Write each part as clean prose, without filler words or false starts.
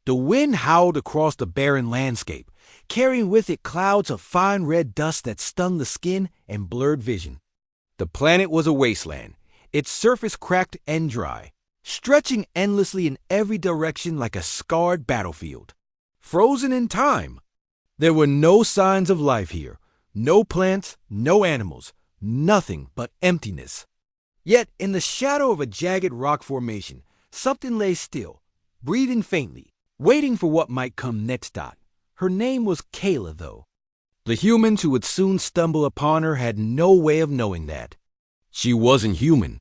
The wind howled across the barren landscape, carrying with it clouds of fine red dust that stung the skin and blurred vision. The planet was a wasteland, its surface cracked and dry, stretching endlessly in every direction like a scarred battlefield. Frozen in time. There were no signs of life here, no plants, no animals, nothing but emptiness. Yet, in the shadow of a jagged rock formation, something lay still, breathing faintly, waiting for what might come next. Her name was Kayla, though. The humans who would soon stumble upon her had no way of knowing that. She wasn't human.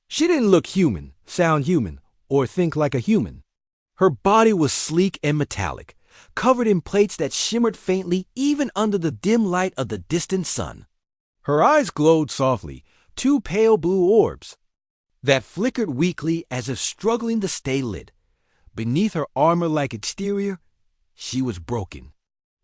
She didn't look human, sound human, or think like a human. Her body was sleek and metallic, covered in plates that shimmered faintly even under the dim light of the distant sun. Her eyes glowed softly, two pale blue orbs that flickered weakly as if struggling to stay lit. Beneath her armor-like exterior, she was broken.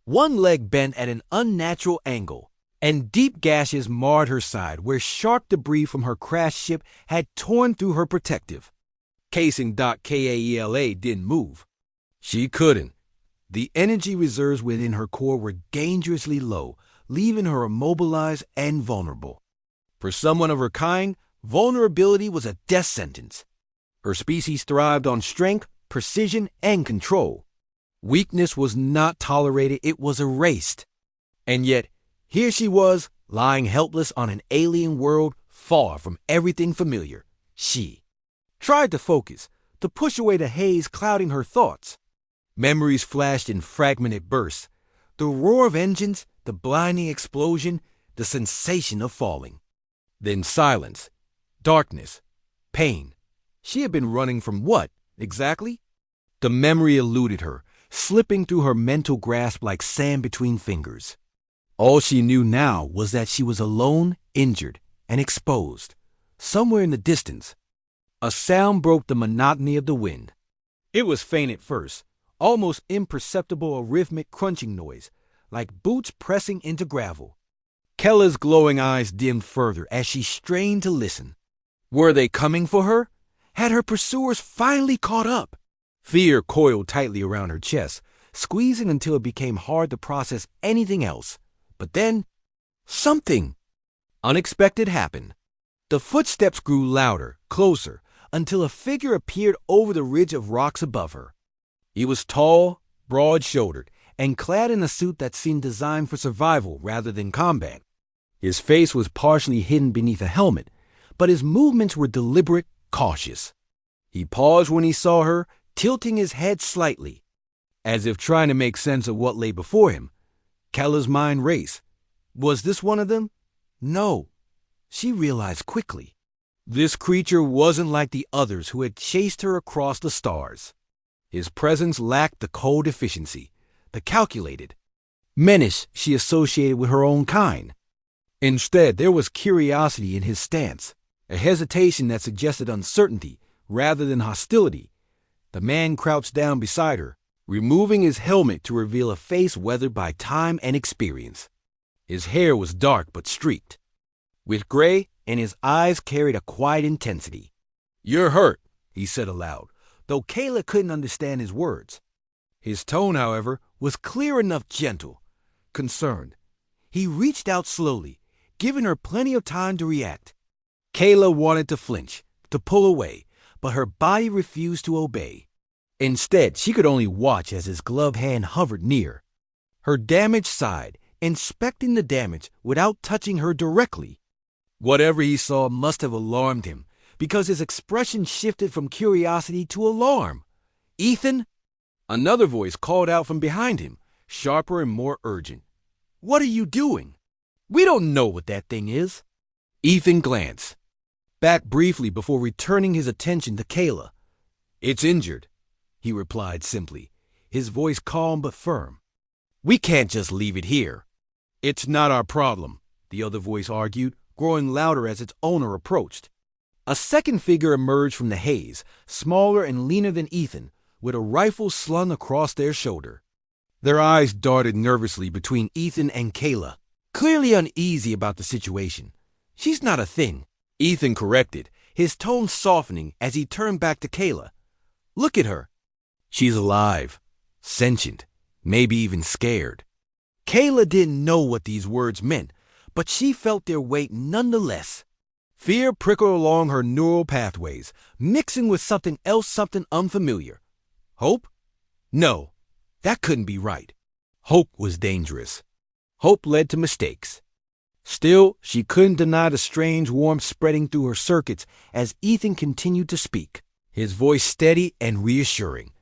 One leg bent at an unnatural angle, and deep gashes marred her side where sharp debris from her crashed ship had torn through her protective. Casing Kaela didn't move. She couldn't. The energy reserves within her core were dangerously low, leaving her immobilized and vulnerable. For someone of her kind, vulnerability was a death sentence. Her species thrived on strength, precision, and control. Weakness was not tolerated, it was erased. And yet, here she was, lying helpless on an alien world far from everything familiar. She tried to focus, to push away the haze clouding her thoughts. Memories flashed in fragmented bursts. The roar of engines, the blinding explosion, the sensation of falling. Then silence, darkness, pain. She had been running from what, exactly? The memory eluded her, slipping through her mental grasp like sand between fingers. All she knew now was that she was alone, injured, and exposed. Somewhere in the distance, a sound broke the monotony of the wind. It was faint at first, almost imperceptible, a rhythmic crunching noise, like boots pressing into gravel. Kella's glowing eyes dimmed further as she strained to listen. Were they coming for her? Had her pursuers finally caught up? Fear coiled tightly around her chest, squeezing until it became hard to process anything else. But then, something unexpected happened. The footsteps grew louder, closer, until a figure appeared over the ridge of rocks above her. He was tall, broad-shouldered, and clad in a suit that seemed designed for survival rather than combat. His face was partially hidden beneath a helmet, but his movements were deliberate, cautious. He paused when he saw her, tilting his head slightly, as if trying to make sense of what lay before him. Kella's mind raced. Was this one of them? No. She realized quickly. This creature wasn't like the others who had chased her across the stars. His presence lacked the cold efficiency, the calculated menace she associated with her own kind. Instead, there was curiosity in his stance, a hesitation that suggested uncertainty rather than hostility. The man crouched down beside her, removing his helmet to reveal a face weathered by time and experience. His hair was dark but streaked with gray, and his eyes carried a quiet intensity. "You're hurt," he said aloud, though Kayla couldn't understand his words. His tone, however, was clear enough gentle, concerned. He reached out slowly, giving her plenty of time to react. Kayla wanted to flinch, to pull away, but her body refused to obey. Instead, she could only watch as his gloved hand hovered near her damaged side, inspecting the damage without touching her directly. Whatever he saw must have alarmed him, because his expression shifted from curiosity to alarm. "Ethan?" Another voice called out from behind him, sharper and more urgent. "What are you doing? We don't know what that thing is." Ethan glanced back briefly before returning his attention to Kayla. "It's injured," he replied simply, his voice calm but firm. "We can't just leave it here." "It's not our problem," the other voice argued, growing louder as its owner approached. A second figure emerged from the haze, smaller and leaner than Ethan, with a rifle slung across their shoulder. Their eyes darted nervously between Ethan and Kayla, clearly uneasy about the situation. "She's not a thing," Ethan corrected, his tone softening as he turned back to Kayla. "Look at her. She's alive, sentient, maybe even scared. Kayla didn't know what these words meant, but she felt their weight nonetheless. Fear prickled along her neural pathways, mixing with something else, something unfamiliar. Hope? No, that couldn't be right. Hope was dangerous. Hope led to mistakes. Still, she couldn't deny the strange warmth spreading through her circuits as Ethan continued to speak, his voice steady and reassuring.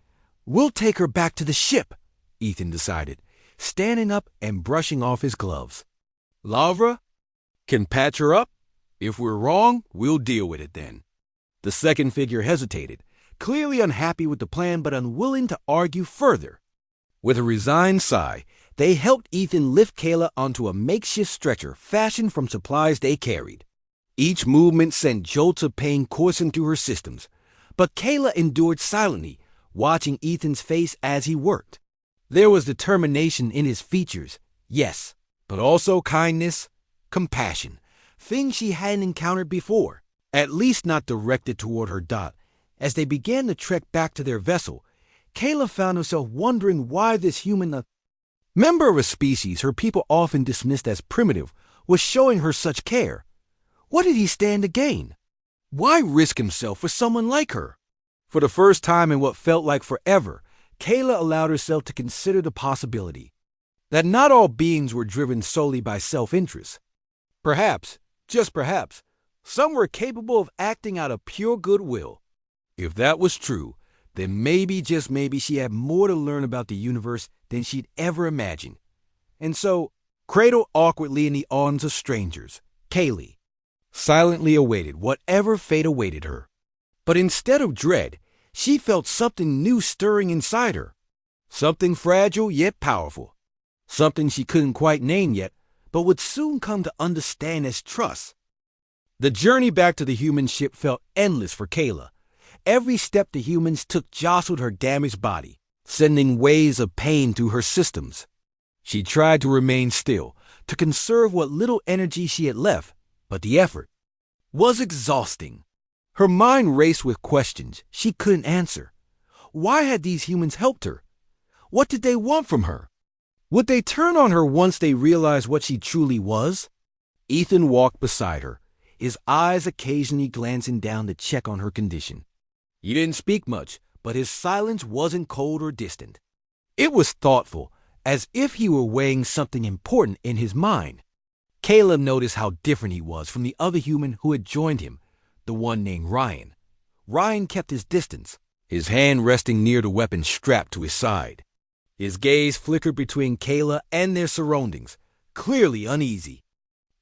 "We'll take her back to the ship," Ethan decided, standing up and brushing off his gloves. "Lavra can patch her up? If we're wrong, we'll deal with it then." The second figure hesitated, clearly unhappy with the plan but unwilling to argue further. With a resigned sigh, they helped Ethan lift Kayla onto a makeshift stretcher fashioned from supplies they carried. Each movement sent jolts of pain coursing through her systems, but Kayla endured silently, watching Ethan's face as he worked. There was determination in his features, yes, but also kindness, compassion, things she hadn't encountered before, at least not directed toward her dot. As they began to trek back to their vessel, Kayla found herself wondering why this human, member of a species her people often dismissed as primitive, was showing her such care. What did he stand to gain? Why risk himself for someone like her? For the first time in what felt like forever, Kayla allowed herself to consider the possibility that not all beings were driven solely by self-interest. Perhaps, just perhaps, some were capable of acting out of pure goodwill. If that was true, then maybe, just maybe, she had more to learn about the universe than she'd ever imagined. And so, cradled awkwardly in the arms of strangers, Kaylee silently awaited whatever fate awaited her. But instead of dread, she felt something new stirring inside her. Something fragile yet powerful. Something she couldn't quite name yet, but would soon come to understand as trust. The journey back to the human ship felt endless for Kayla. Every step the humans took jostled her damaged body, sending waves of pain through her systems. She tried to remain still, to conserve what little energy she had left, but the effort was exhausting. Her mind raced with questions she couldn't answer. Why had these humans helped her? What did they want from her? Would they turn on her once they realized what she truly was? Ethan walked beside her, his eyes occasionally glancing down to check on her condition. He didn't speak much, but his silence wasn't cold or distant. It was thoughtful, as if he were weighing something important in his mind. Kayla noticed how different he was from the other human who had joined him, the one named Ryan. Ryan kept his distance, his hand resting near the weapon strapped to his side. His gaze flickered between Kayla and their surroundings, clearly uneasy.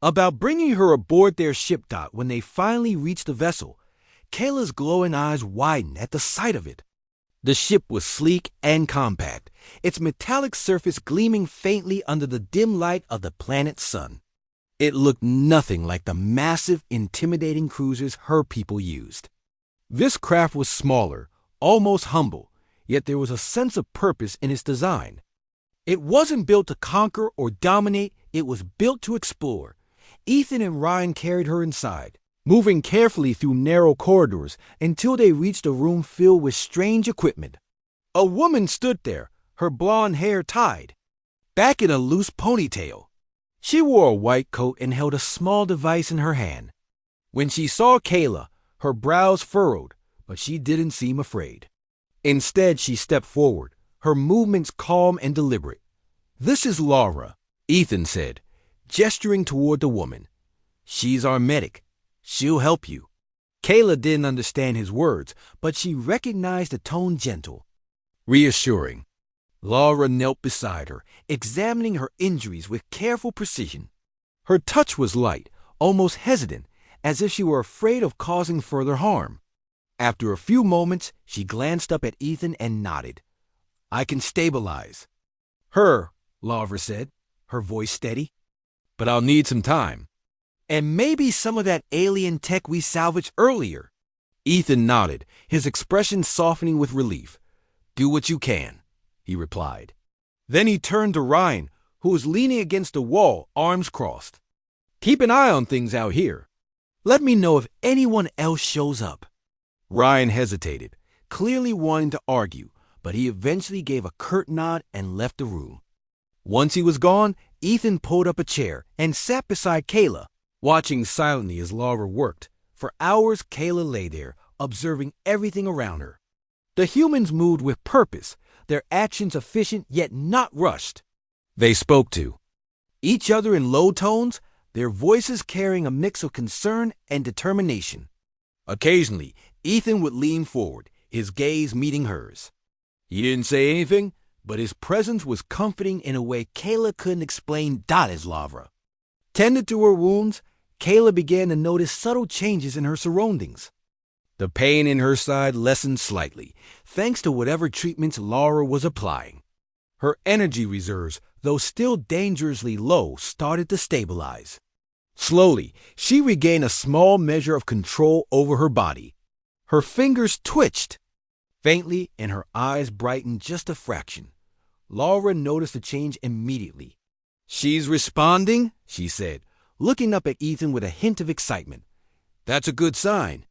About bringing her aboard their ship dot when they finally reached the vessel, Kayla's glowing eyes widened at the sight of it. The ship was sleek and compact, its metallic surface gleaming faintly under the dim light of the planet's sun. It looked nothing like the massive, intimidating cruisers her people used. This craft was smaller, almost humble, yet there was a sense of purpose in its design. It wasn't built to conquer or dominate, it was built to explore. Ethan and Ryan carried her inside, moving carefully through narrow corridors until they reached a room filled with strange equipment. A woman stood there, her blonde hair tied back in a loose ponytail. She wore a white coat and held a small device in her hand. When she saw Kayla, her brows furrowed, but she didn't seem afraid. Instead, she stepped forward, her movements calm and deliberate. "This is Laura," Ethan said, gesturing toward the woman. "She's our medic. She'll help you." Kayla didn't understand his words, but she recognized the tone gentle, reassuring. Laura knelt beside her, examining her injuries with careful precision. Her touch was light, almost hesitant, as if she were afraid of causing further harm. After a few moments, she glanced up at Ethan and nodded. "I can stabilize her," Laura said, her voice steady. "But I'll need some time. And maybe some of that alien tech we salvaged earlier." Ethan nodded, his expression softening with relief. "Do what you can," he replied. Then he turned to Ryan, who was leaning against the wall, arms crossed. "Keep an eye on things out here. Let me know if anyone else shows up." Ryan hesitated, clearly wanting to argue, but he eventually gave a curt nod and left the room. Once he was gone, Ethan pulled up a chair and sat beside Kayla, watching silently as Laura worked. For hours, Kayla lay there, observing everything around her. The humans moved with purpose, their actions efficient yet not rushed. They spoke to each other in low tones, their voices carrying a mix of concern and determination. Occasionally, Ethan would lean forward, his gaze meeting hers. He didn't say anything, but his presence was comforting in a way Kayla couldn't explain. As Lavra tended to her wounds, Kayla began to notice subtle changes in her surroundings. The pain in her side lessened slightly, thanks to whatever treatments Laura was applying. Her energy reserves, though still dangerously low, started to stabilize. Slowly, she regained a small measure of control over her body. Her fingers twitched faintly and her eyes brightened just a fraction. Laura noticed the change immediately. "She's responding," she said, looking up at Ethan with a hint of excitement. "That's a good sign."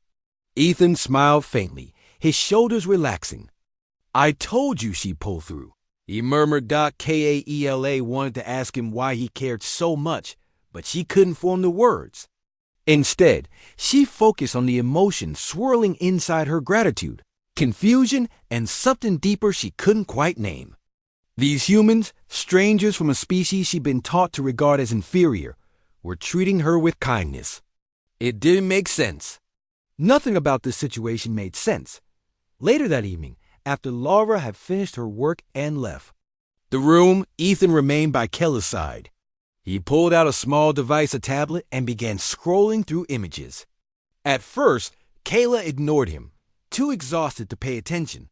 Ethan smiled faintly, his shoulders relaxing. "I told you she'd pull through," he murmured. Kaela wanted to ask him why he cared so much, but she couldn't form the words. Instead, she focused on the emotion swirling inside her: gratitude, confusion, and something deeper she couldn't quite name. These humans, strangers from a species she'd been taught to regard as inferior, were treating her with kindness. It didn't make sense. Nothing about this situation made sense. Later that evening, after Laura had finished her work and left the room, Ethan remained by Kella's side. He pulled out a small device, a tablet, and began scrolling through images. At first, Kayla ignored him, too exhausted to pay attention.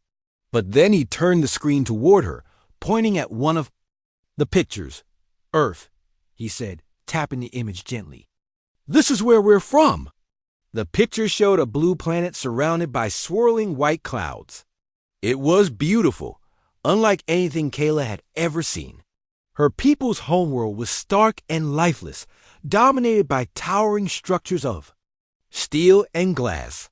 But then he turned the screen toward her, pointing at one of the pictures. "Earth," he said, tapping the image gently. "This is where we're from." The picture showed a blue planet surrounded by swirling white clouds. It was beautiful, unlike anything Kayla had ever seen. Her people's homeworld was stark and lifeless, dominated by towering structures of steel and glass.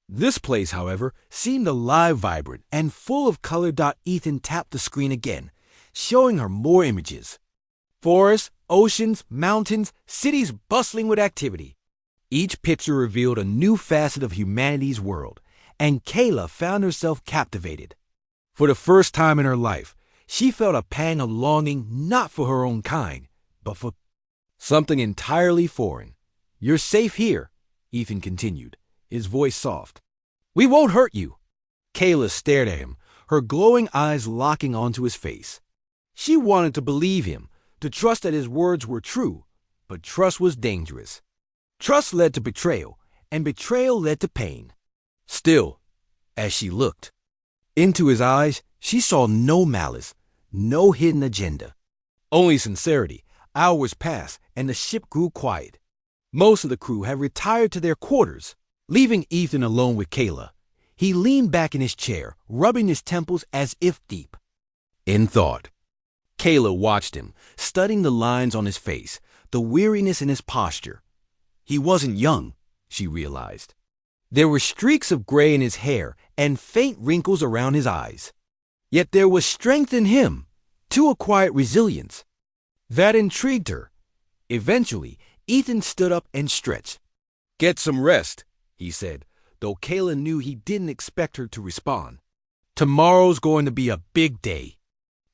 This place, however, seemed alive, vibrant, and full of color. Ethan tapped the screen again, showing her more images. Forests, oceans, mountains, cities bustling with activity. Each picture revealed a new facet of humanity's world, and Kayla found herself captivated. For the first time in her life, she felt a pang of longing, not for her own kind, but for something entirely foreign. "You're safe here," Ethan continued, his voice soft. "We won't hurt you." Kayla stared at him, her glowing eyes locking onto his face. She wanted to believe him, to trust that his words were true, but trust was dangerous. Trust led to betrayal, and betrayal led to pain. Still, as she looked into his eyes, she saw no malice, no hidden agenda. Only sincerity. Hours passed, and the ship grew quiet. Most of the crew had retired to their quarters, leaving Ethan alone with Kayla. He leaned back in his chair, rubbing his temples as if deep in thought. Kayla watched him, studying the lines on his face, the weariness in his posture. He wasn't young, she realized. There were streaks of gray in his hair and faint wrinkles around his eyes. Yet there was strength in him, too, a quiet resilience. That intrigued her. Eventually, Ethan stood up and stretched. "Get some rest," he said, though Kayla knew he didn't expect her to respond. "Tomorrow's going to be a big day."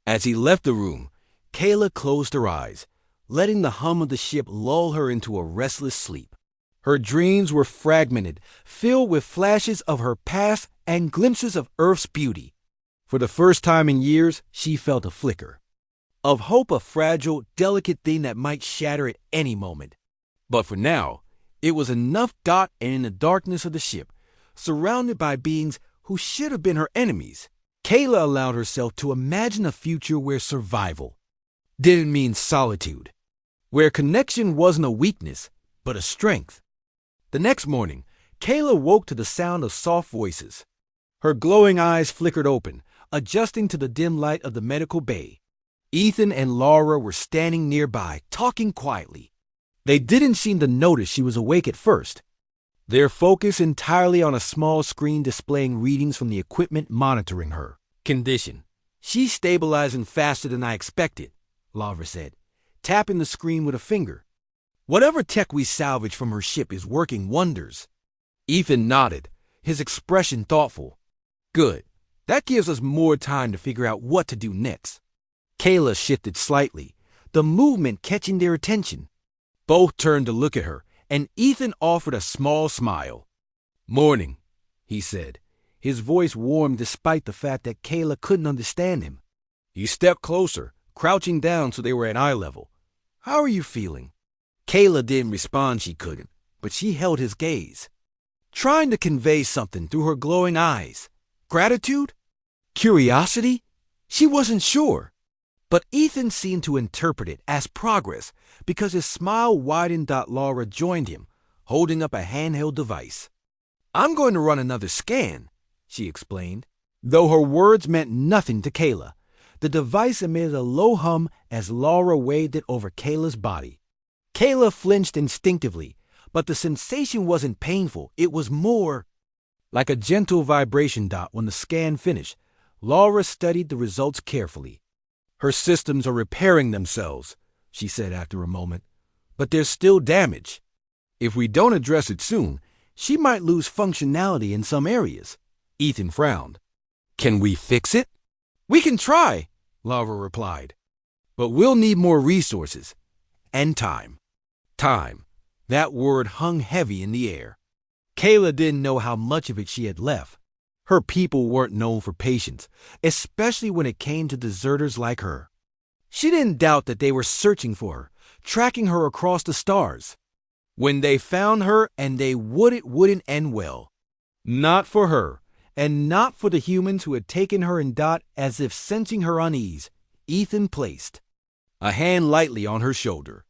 As he left the room, Kayla closed her eyes, letting the hum of the ship lull her into a restless sleep. Her dreams were fragmented, filled with flashes of her past and glimpses of Earth's beauty. For the first time in years, she felt a flicker of hope, a fragile, delicate thing that might shatter at any moment. But for now, it was enough. And in the darkness of the ship, surrounded by beings who should have been her enemies, Kayla allowed herself to imagine a future where survival didn't mean solitude, where connection wasn't a weakness, but a strength. The next morning, Kayla woke to the sound of soft voices. Her glowing eyes flickered open, adjusting to the dim light of the medical bay. Ethan and Laura were standing nearby, talking quietly. They didn't seem to notice she was awake at first, their focus entirely on a small screen displaying readings from the equipment monitoring her. Condition. She's stabilizing faster than I expected, Lara said, tapping the screen with a finger. Whatever tech we salvaged from her ship is working wonders. Ethan nodded, his expression thoughtful. Good. That gives us more time to figure out what to do next. Kayla shifted slightly, the movement catching their attention. Both turned to look at her, and Ethan offered a small smile. Morning, he said. His voice warmed despite the fact that Kayla couldn't understand him. He stepped closer, crouching down so they were at eye level. How are you feeling? Kayla didn't respond she couldn't, but she held his gaze, trying to convey something through her glowing eyes. Gratitude? Curiosity? She wasn't sure. But Ethan seemed to interpret it as progress because his smile widened. Laura joined him, holding up a handheld device. I'm going to run another scan, she explained. Though her words meant nothing to Kayla, the device emitted a low hum as Laura waved it over Kayla's body. Kayla flinched instinctively, but the sensation wasn't painful. It was more like a gentle vibration. When the scan finished, Laura studied the results carefully. Her systems are repairing themselves, she said after a moment, but there's still damage. If we don't address it soon, she might lose functionality in some areas. Ethan frowned. Can we fix it? We can try, Laura replied, but we'll need more resources and time. Time. That word hung heavy in the air. Kayla didn't know how much of it she had left. Her people weren't known for patience, especially when it came to deserters like her. She didn't doubt that they were searching for her, tracking her across the stars. When they found her, and they wouldn't end well. Not for her, and not for the humans who had taken her. And as if sensing her unease, Ethan placed a hand lightly on her shoulder.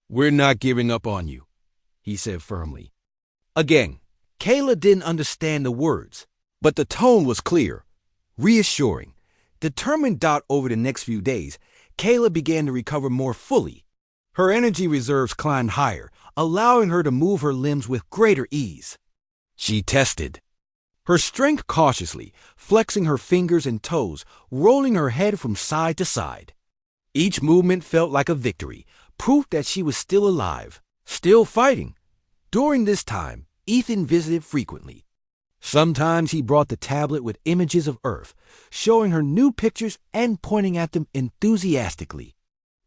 We're not giving up on you, he said firmly. Again, Kayla didn't understand the words, but the tone was clear, reassuring. Determined. Over the next few days, Kayla began to recover more fully. Her energy reserves climbed higher, allowing her to move her limbs with greater ease. She tested her strength cautiously, flexing her fingers and toes, rolling her head from side to side. Each movement felt like a victory, proof that she was still alive, still fighting. During this time, Ethan visited frequently. Sometimes he brought the tablet with images of Earth, showing her new pictures and pointing at them enthusiastically.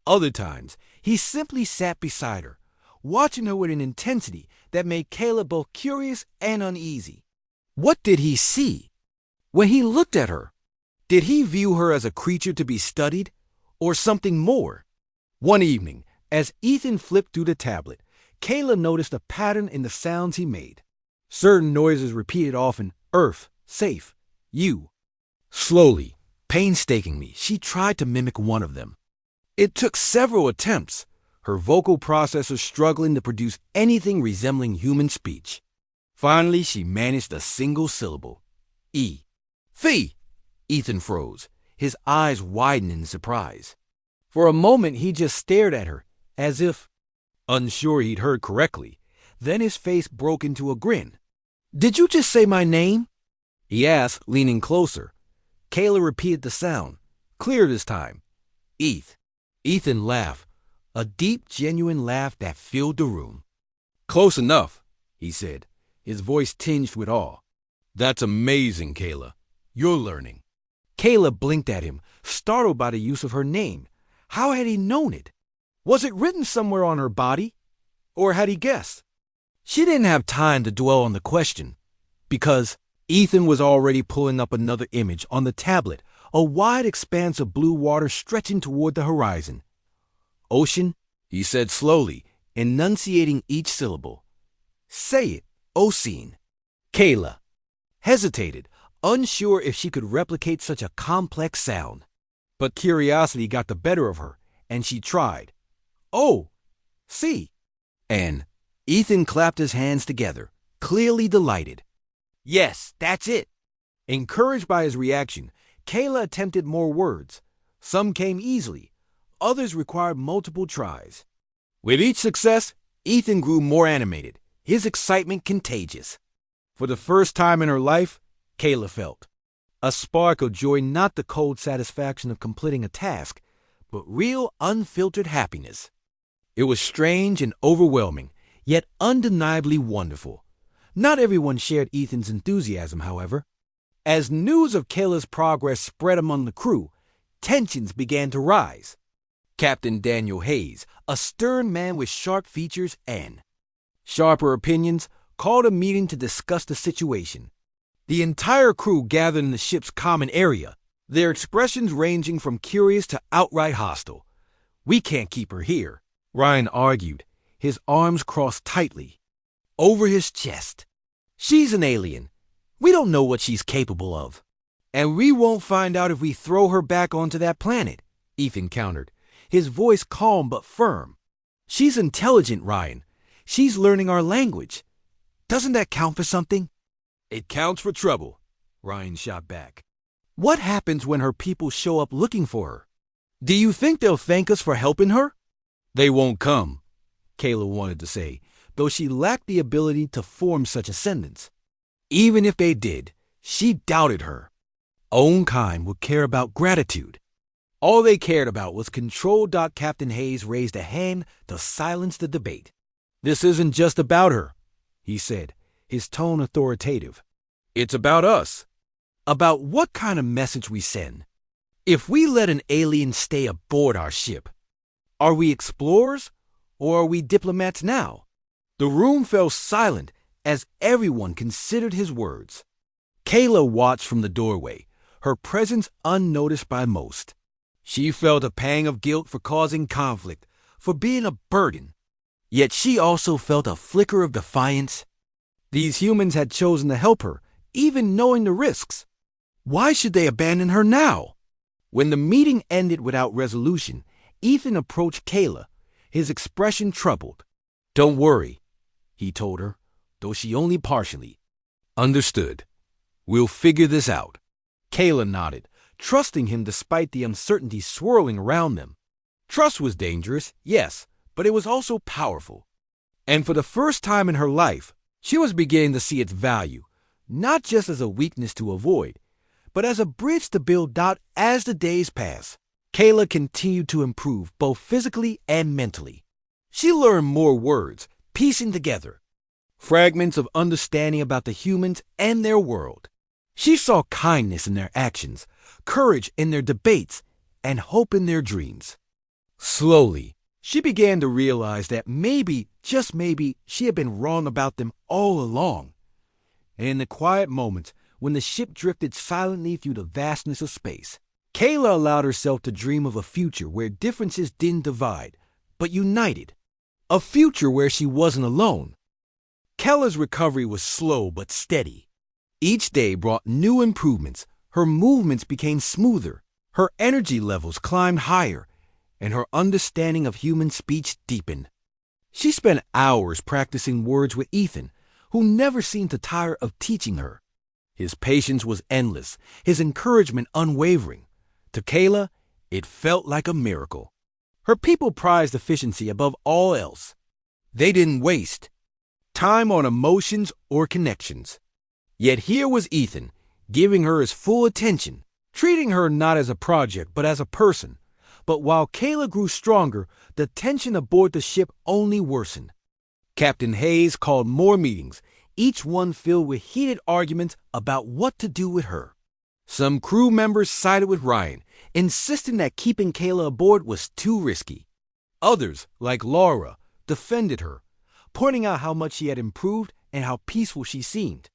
Other times, he simply sat beside her, watching her with an intensity that made Kayla both curious and uneasy. What did he see? When he looked at her, did he view her as a creature to be studied, or something more? One evening, as Ethan flipped through the tablet, Kayla noticed a pattern in the sounds he made. Certain noises repeated often: Earth, safe, you. Slowly, painstakingly, she tried to mimic one of them. It took several attempts, her vocal processor struggling to produce anything resembling human speech. Finally, she managed a single syllable. E. Fee! Ethan froze, his eyes widened in surprise. For a moment, he just stared at her, as if unsure he'd heard correctly. Then his face broke into a grin. Did you just say my name? He asked, leaning closer. Kayla repeated the sound, clear this time. Eth. Ethan laughed, a deep, genuine laugh that filled the room. Close enough, he said, his voice tinged with awe. That's amazing, Kayla. You're learning. Kayla blinked at him, startled by the use of her name. How had he known it? Was it written somewhere on her body? Or had he guessed? She didn't have time to dwell on the question, because Ethan was already pulling up another image on the tablet, a wide expanse of blue water stretching toward the horizon. Ocean, he said slowly, enunciating each syllable. Say it, Ocean. Kayla hesitated, unsure if she could replicate such a complex sound. But curiosity got the better of her, and she tried. Oh, see. And Ethan clapped his hands together, clearly delighted. Yes, that's it. Encouraged by his reaction, Kayla attempted more words. Some came easily, others required multiple tries. With each success, Ethan grew more animated, his excitement contagious. For the first time in her life, Kayla felt A spark of joy, not the cold satisfaction of completing a task, but real, unfiltered happiness. It was strange and overwhelming, yet undeniably wonderful. Not everyone shared Ethan's enthusiasm, however. As news of Kayla's progress spread among the crew, tensions began to rise. Captain Daniel Hayes, a stern man with sharp features and sharper opinions, called a meeting to discuss the situation. The entire crew gathered in the ship's common area, their expressions ranging from curious to outright hostile. "We can't keep her here," Ryan argued, his arms crossed tightly over his chest. "She's an alien. We don't know what she's capable of. And we won't find out if we throw her back onto that planet," Ethan countered, his voice calm but firm. "She's intelligent, Ryan. She's learning our language. Doesn't that count for something?" "It counts for trouble," Ryan shot back. "What happens when her people show up looking for her? Do you think they'll thank us for helping her?" "They won't come," Kayla wanted to say, though she lacked the ability to form such a sentence. Even if they did, she doubted her own kind would care about gratitude. All they cared about was control. Captain Hayes raised a hand to silence the debate. "This isn't just about her," he said, his tone authoritative. "It's about us. About what kind of message we send. If we let an alien stay aboard our ship, are we explorers or are we diplomats now?" The room fell silent as everyone considered his words. Kayla watched from the doorway, her presence unnoticed by most. She felt a pang of guilt for causing conflict, for being a burden. Yet she also felt a flicker of defiance. These humans had chosen to help her, even knowing the risks. Why should they abandon her now? When the meeting ended without resolution, Ethan approached Kayla, his expression troubled. "Don't worry," he told her, though she only partially understood. "We'll figure this out." Kayla nodded, trusting him despite the uncertainty swirling around them. Trust was dangerous, yes, but it was also powerful. And for the first time in her life, she was beginning to see its value, not just as a weakness to avoid, but as a bridge to build out as the days passed. Kayla continued to improve both physically and mentally. She learned more words, piecing together fragments of understanding about the humans and their world. She saw kindness in their actions, courage in their debates, and hope in their dreams. Slowly, she began to realize that maybe, just maybe, she had been wrong about them all along. And in the quiet moments, when the ship drifted silently through the vastness of space, Kayla allowed herself to dream of a future where differences didn't divide, but united. A future where she wasn't alone. Kayla's recovery was slow but steady. Each day brought new improvements. Her movements became smoother, her energy levels climbed higher, and her understanding of human speech deepened. She spent hours practicing words with Ethan, who never seemed to tire of teaching her. His patience was endless, his encouragement unwavering. To Kayla, it felt like a miracle. Her people prized efficiency above all else. They didn't waste time on emotions or connections. Yet here was Ethan, giving her his full attention, treating her not as a project but as a person. But while Kayla grew stronger, the tension aboard the ship only worsened. Captain Hayes called more meetings, each one filled with heated arguments about what to do with her. Some crew members sided with Ryan, insisting that keeping Kayla aboard was too risky. Others, like Laura, defended her, pointing out how much she had improved and how peaceful she seemed.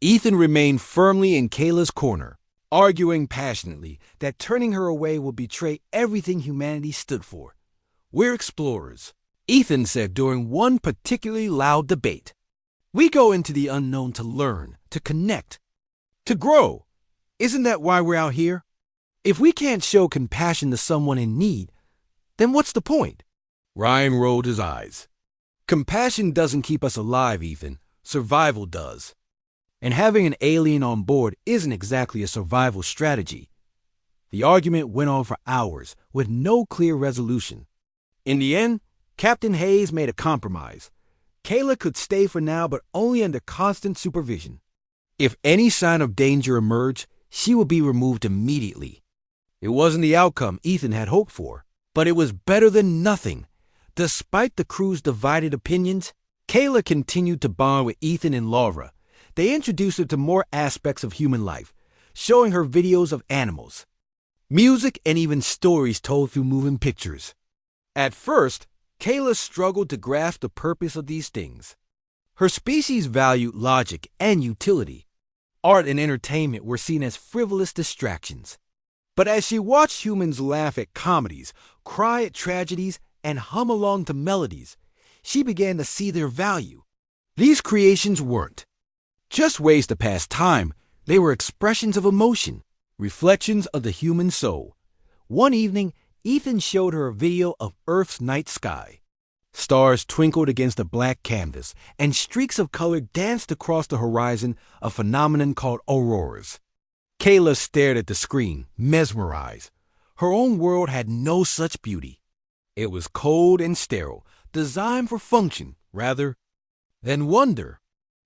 Ethan remained firmly in Kayla's corner, arguing passionately that turning her away would betray everything humanity stood for. "We're explorers," Ethan said during one particularly loud debate. "We go into the unknown to learn, to connect, to grow. Isn't that why we're out here? If we can't show compassion to someone in need, then what's the point?" Ryan rolled his eyes. "Compassion doesn't keep us alive, Ethan. Survival does. And having an alien on board isn't exactly a survival strategy." The argument went on for hours, with no clear resolution. In the end, Captain Hayes made a compromise. Kayla could stay for now, but only under constant supervision. If any sign of danger emerged, she would be removed immediately. It wasn't the outcome Ethan had hoped for, but it was better than nothing. Despite the crew's divided opinions, Kayla continued to bond with Ethan and Laura. They introduced her to more aspects of human life, showing her videos of animals, music, and even stories told through moving pictures. At first, Kayla struggled to grasp the purpose of these things. Her species valued logic and utility. Art and entertainment were seen as frivolous distractions. But as she watched humans laugh at comedies, cry at tragedies, and hum along to melodies, she began to see their value. These creations weren't just ways to pass time. They were expressions of emotion, reflections of the human soul. One evening, Ethan showed her a video of Earth's night sky. Stars twinkled against a black canvas, and streaks of color danced across the horizon, a phenomenon called auroras. Kayla stared at the screen, mesmerized. Her own world had no such beauty. It was cold and sterile, designed for function rather than wonder.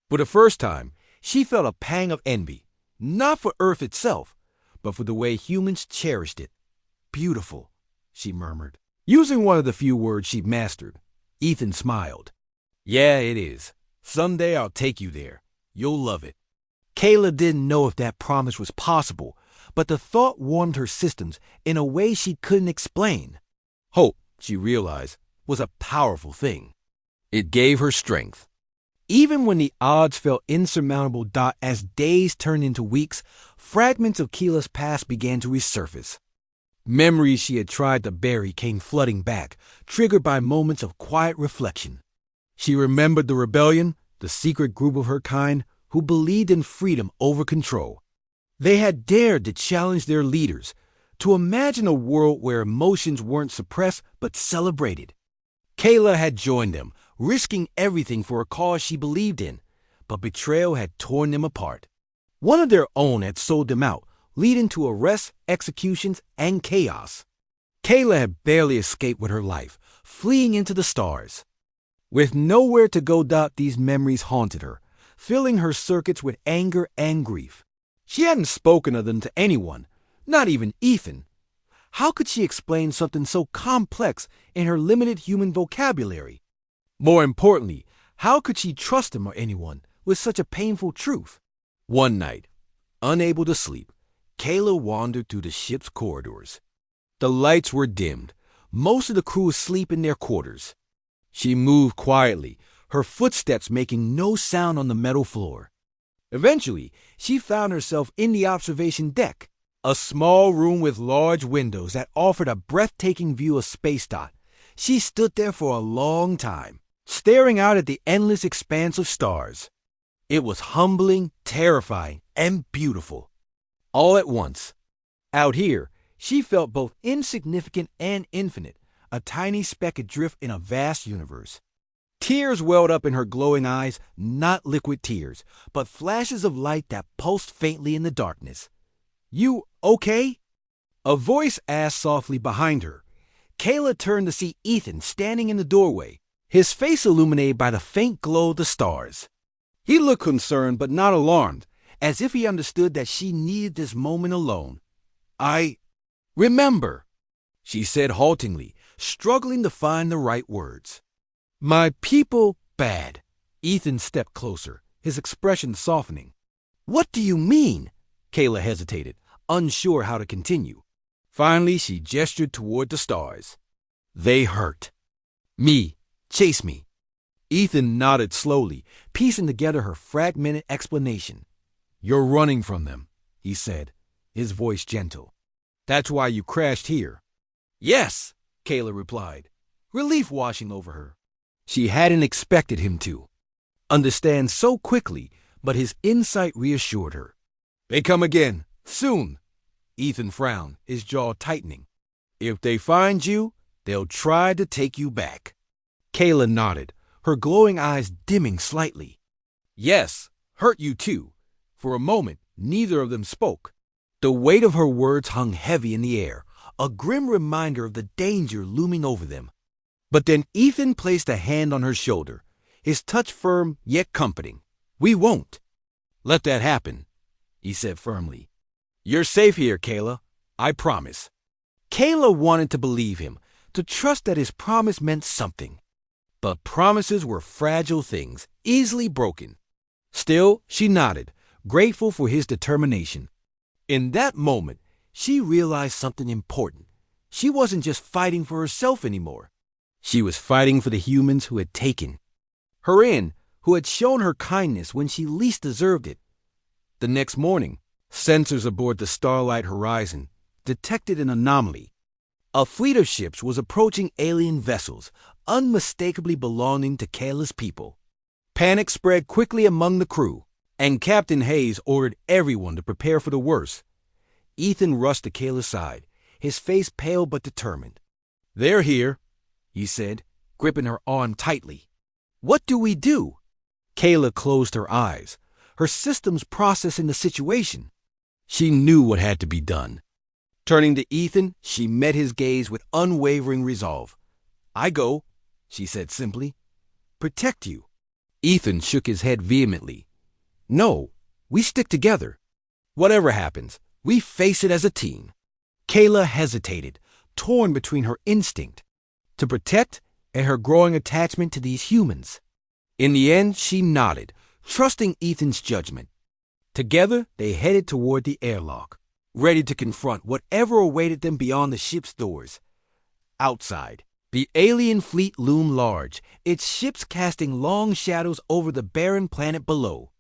For the first time, she felt a pang of envy, not for Earth itself, but for the way humans cherished it. Beautiful, she murmured. Using one of the few words she'd mastered, Ethan smiled. Yeah, it is. Someday I'll take you there. You'll love it. Kayla didn't know if that promise was possible, but the thought warmed her systems in a way she couldn't explain. Hope, she realized, was a powerful thing. It gave her strength. Even when the odds felt insurmountable, as days turned into weeks, fragments of Kayla's past began to resurface. Memories she had tried to bury came flooding back, triggered by moments of quiet reflection. She remembered the rebellion, the secret group of her kind who believed in freedom over control. They had dared to challenge their leaders, to imagine a world where emotions weren't suppressed but celebrated. Kayla had joined them, risking everything for a cause she believed in, but betrayal had torn them apart. One of their own had sold them out, leading to arrests, executions, and chaos. Kayla had barely escaped with her life, fleeing into the stars. With nowhere to go, these memories haunted her, filling her circuits with anger and grief. She hadn't spoken of them to anyone, not even Ethan. How could she explain something so complex in her limited human vocabulary? More importantly, how could she trust him or anyone with such a painful truth? One night, unable to sleep, Kayla wandered through the ship's corridors. The lights were dimmed, most of the crew asleep in their quarters. She moved quietly, her footsteps making no sound on the metal floor. Eventually, she found herself in the observation deck, a small room with large windows that offered a breathtaking view of space. She stood there for a long time, staring out at the endless expanse of stars. It was humbling, terrifying, and beautiful. All at once. Out here, she felt both insignificant and infinite, a tiny speck adrift in a vast universe. Tears welled up in her glowing eyes, not liquid tears, but flashes of light that pulsed faintly in the darkness. You okay? A voice asked softly behind her. Kayla turned to see Ethan standing in the doorway, his face illuminated by the faint glow of the stars. He looked concerned but not alarmed, as if he understood that she needed this moment alone. I remember, she said haltingly, struggling to find the right words. My people bad. Ethan stepped closer, his expression softening. What do you mean? Kayla hesitated, unsure how to continue. Finally, she gestured toward the stars. They hurt. Me. Chase me. Ethan nodded slowly, piecing together her fragmented explanation. You're running from them, he said, his voice gentle. That's why you crashed here. Yes, Kayla replied, relief washing over her. She hadn't expected him to understand so quickly, but his insight reassured her. They come again, soon. Ethan frowned, his jaw tightening. If they find you, they'll try to take you back. Kayla nodded, her glowing eyes dimming slightly. Yes, hurt you too. For a moment, neither of them spoke. The weight of her words hung heavy in the air, a grim reminder of the danger looming over them. But then Ethan placed a hand on her shoulder, his touch firm yet comforting. We won't let that happen, he said firmly. You're safe here, Kayla. I promise. Kayla wanted to believe him, to trust that his promise meant something. But promises were fragile things, easily broken. Still, she nodded, grateful for his determination. In that moment, she realized something important. She wasn't just fighting for herself anymore. She was fighting for the humans who had taken her in, who had shown her kindness when she least deserved it. The next morning, sensors aboard the Starlight Horizon detected an anomaly. A fleet of ships was approaching alien vessels, unmistakably belonging to Kayla's people. Panic spread quickly among the crew, and Captain Hayes ordered everyone to prepare for the worst. Ethan rushed to Kayla's side, his face pale but determined. "They're here," he said, gripping her arm tightly. "What do we do?" Kayla closed her eyes, her systems processing the situation. She knew what had to be done. Turning to Ethan, she met his gaze with unwavering resolve. "I go," she said simply. "Protect you." Ethan shook his head vehemently. "No, we stick together. Whatever happens, we face it as a team." Kayla hesitated, torn between her instinct to protect and her growing attachment to these humans. In the end, she nodded, trusting Ethan's judgment. Together, they headed toward the airlock, ready to confront whatever awaited them beyond the ship's doors. Outside, the alien fleet loomed large, its ships casting long shadows over the barren planet below.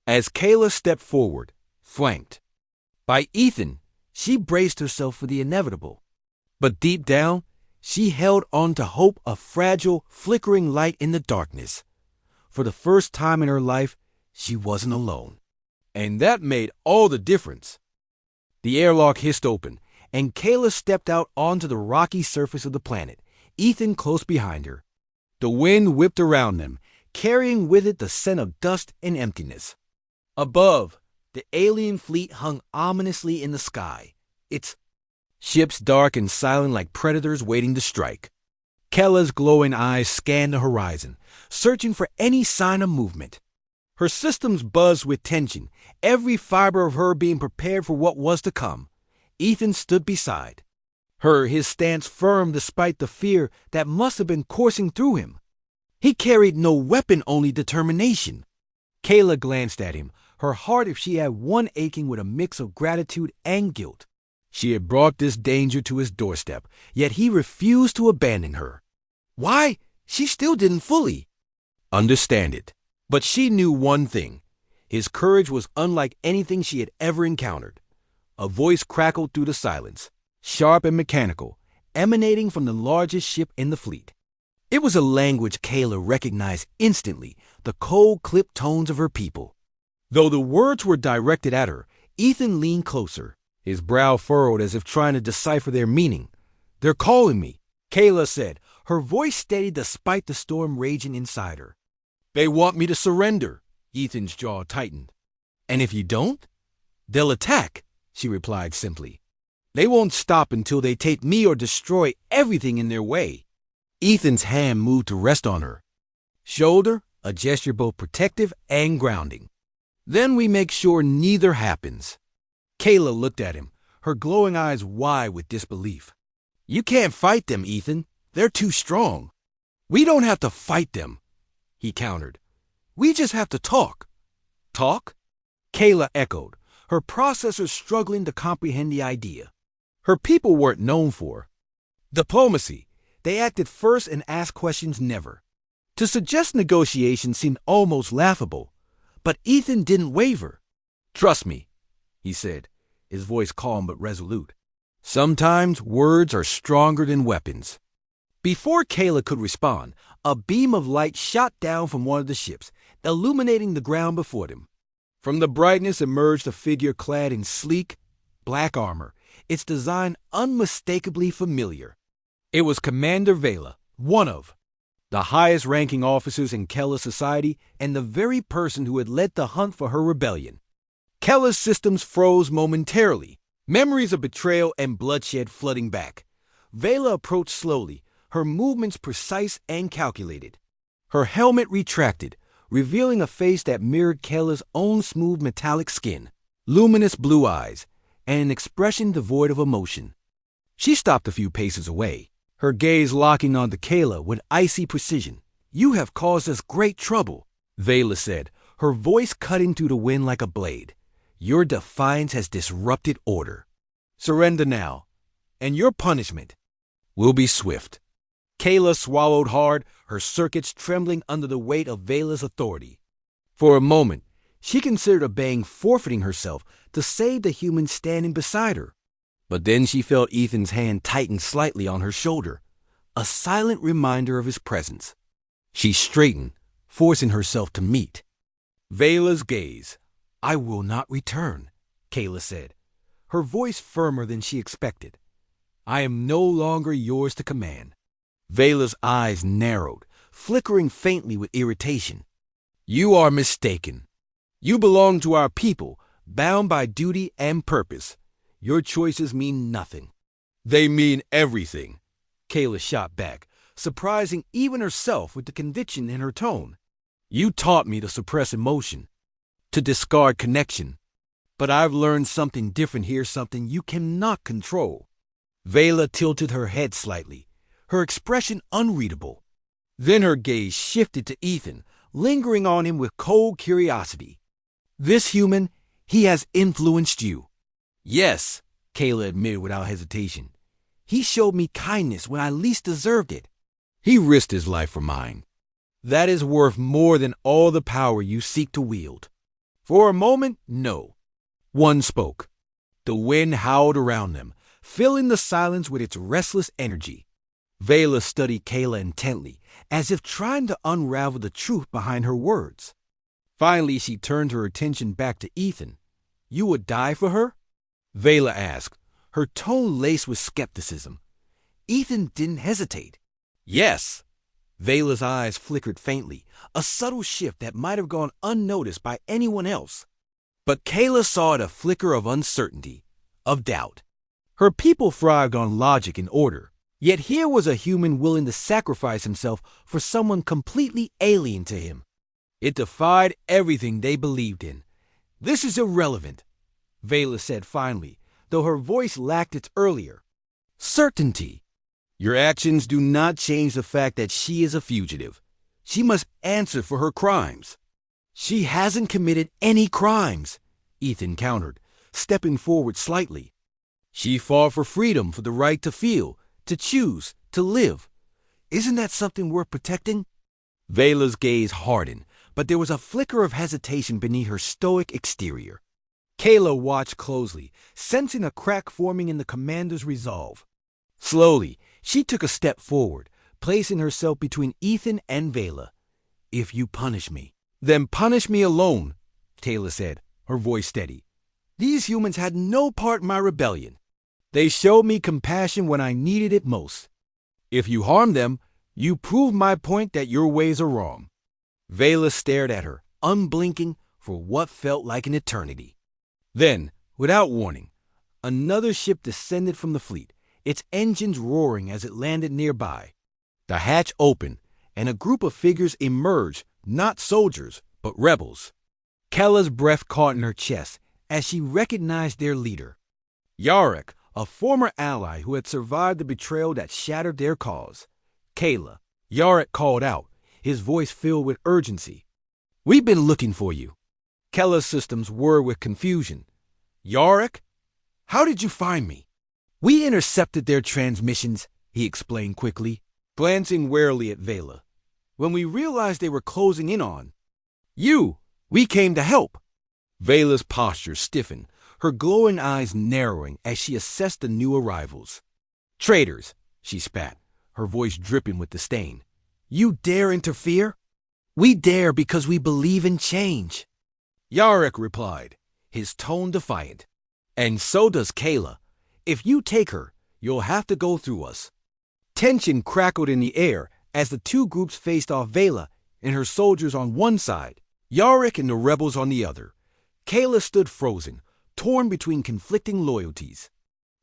As Kayla stepped forward, flanked by Ethan, she braced herself for the inevitable. But deep down, she held on to hope, a fragile, flickering light in the darkness. For the first time in her life, she wasn't alone. And that made all the difference. The airlock hissed open, and Kayla stepped out onto the rocky surface of the planet, Ethan close behind her. The wind whipped around them, carrying with it the scent of dust and emptiness. Above, the alien fleet hung ominously in the sky, its ships dark and silent like predators waiting to strike. Kayla's glowing eyes scanned the horizon, searching for any sign of movement. Her systems buzzed with tension, every fiber of her being prepared for what was to come. Ethan stood beside her, his stance firm despite the fear that must have been coursing through him. He carried no weapon, only determination. Kayla glanced at him, her heart, if she had one, aching with a mix of gratitude and guilt. She had brought this danger to his doorstep, yet he refused to abandon her. Why? She still didn't fully understand it. But she knew one thing. His courage was unlike anything she had ever encountered. A voice crackled through the silence, sharp and mechanical, emanating from the largest ship in the fleet. It was a language Kayla recognized instantly, the cold, clipped tones of her people. Though the words were directed at her, Ethan leaned closer, his brow furrowed as if trying to decipher their meaning. "They're calling me," Kayla said, her voice steady despite the storm raging inside her. "They want me to surrender," Ethan's jaw tightened. "And if you don't?" "They'll attack," she replied simply. "They won't stop until they take me or destroy everything in their way." Ethan's hand moved to rest on her shoulder, a gesture both protective and grounding. "Then we make sure neither happens." Kayla looked at him, her glowing eyes wide with disbelief. "You can't fight them, Ethan. They're too strong." "We don't have to fight them," he countered. "We just have to talk." "Talk?" Kayla echoed, her processors struggling to comprehend the idea. Her people weren't known for diplomacy. They acted first and asked questions never. To suggest negotiation seemed almost laughable, but Ethan didn't waver. "Trust me," he said, his voice calm but resolute. "Sometimes words are stronger than weapons." Before Kayla could respond, a beam of light shot down from one of the ships, illuminating the ground before them. From the brightness emerged a figure clad in sleek, black armor, its design unmistakably familiar. It was Commander Vela, one of the highest-ranking officers in Kella's society and the very person who had led the hunt for her rebellion. Kella's systems froze momentarily, memories of betrayal and bloodshed flooding back. Vela approached slowly, her movements precise and calculated. Her helmet retracted, revealing a face that mirrored Kella's own smooth metallic skin, luminous blue eyes, and an expression devoid of emotion. She stopped a few paces away, her gaze locking onto Kayla with icy precision. "You have caused us great trouble," Vela said, her voice cutting through the wind like a blade. "Your defiance has disrupted order. Surrender now, and your punishment will be swift." Kayla swallowed hard, her circuits trembling under the weight of Vela's authority. For a moment, she considered obeying, forfeiting herself to save the human standing beside her. But then she felt Ethan's hand tighten slightly on her shoulder, a silent reminder of his presence. She straightened, forcing herself to meet Vela's gaze. "I will not return," Kayla said, her voice firmer than she expected. "I am no longer yours to command." Vela's eyes narrowed, flickering faintly with irritation. "You are mistaken. You belong to our people, bound by duty and purpose. Your choices mean nothing." "They mean everything," Kayla shot back, surprising even herself with the conviction in her tone. "You taught me to suppress emotion, to discard connection. But I've learned something different here, something you cannot control." Vela tilted her head slightly, her expression unreadable. Then her gaze shifted to Ethan, lingering on him with cold curiosity. "This human, he has influenced you." "Yes," Kayla admitted without hesitation. "He showed me kindness when I least deserved it. He risked his life for mine. That is worth more than all the power you seek to wield." For a moment, no one spoke. The wind howled around them, filling the silence with its restless energy. Vela studied Kayla intently, as if trying to unravel the truth behind her words. Finally, she turned her attention back to Ethan. "You would die for her?" Vela asked, her tone laced with skepticism. Ethan didn't hesitate. "Yes." Vela's eyes flickered faintly, a subtle shift that might have gone unnoticed by anyone else. But Kayla saw it, a flicker of uncertainty, of doubt. Her people thrived on logic and order. Yet here was a human willing to sacrifice himself for someone completely alien to him. It defied everything they believed in. "This is irrelevant," Vela said finally, though her voice lacked its earlier certainty. "Your actions do not change the fact that she is a fugitive. She must answer for her crimes." "She hasn't committed any crimes," Ethan countered, stepping forward slightly. "She fought for freedom, for the right to feel, to choose, to live. Isn't that something worth protecting?" Vela's gaze hardened, but there was a flicker of hesitation beneath her stoic exterior. Kayla watched closely, sensing a crack forming in the commander's resolve. Slowly, she took a step forward, placing herself between Ethan and Vela. "If you punish me, then punish me alone," Kayla said, her voice steady. "These humans had no part in my rebellion. They showed me compassion when I needed it most. If you harm them, you prove my point that your ways are wrong." Vela stared at her, unblinking, for what felt like an eternity. Then, without warning, another ship descended from the fleet, its engines roaring as it landed nearby. The hatch opened, and a group of figures emerged, not soldiers, but rebels. Kella's breath caught in her chest as she recognized their leader. Yarek, a former ally who had survived the betrayal that shattered their cause. "Kayla," Yarek called out, his voice filled with urgency. "We've been looking for you." Kella's systems whirred with confusion. "Yarek? How did you find me?" "We intercepted their transmissions," he explained quickly, glancing warily at Vela. "When we realized they were closing in on you, we came to help." Vela's posture stiffened, her glowing eyes narrowing as she assessed the new arrivals. "Traitors," she spat, her voice dripping with disdain. "You dare interfere?" "We dare because we believe in change," Yarek replied, his tone defiant. "And so does Kayla. If you take her, you'll have to go through us." Tension crackled in the air as the two groups faced off, Vela and her soldiers on one side, Yarek and the rebels on the other. Kayla stood frozen, torn between conflicting loyalties.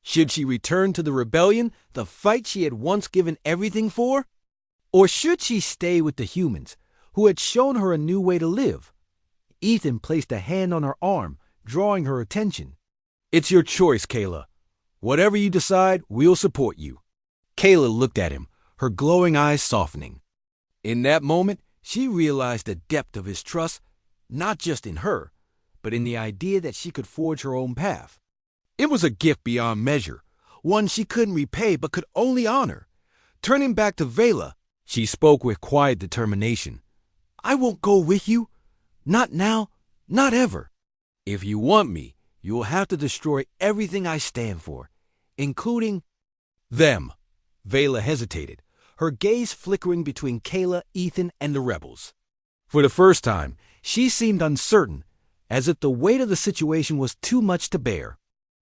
Should she return to the rebellion, the fight she had once given everything for? Or should she stay with the humans, who had shown her a new way to live? Ethan placed a hand on her arm, drawing her attention. It's your choice, Kayla. Whatever you decide, we'll support you. Kayla looked at him, her glowing eyes softening. In that moment, she realized the depth of his trust, not just in her, but in the idea that she could forge her own path. It was a gift beyond measure, one she couldn't repay but could only honor. Turning back to Vela, she spoke with quiet determination. I won't go with you. Not now, not ever. If you want me, you will have to destroy everything I stand for, including them. Vela hesitated, her gaze flickering between Kayla, Ethan, and the rebels. For the first time, she seemed uncertain, as if the weight of the situation was too much to bear.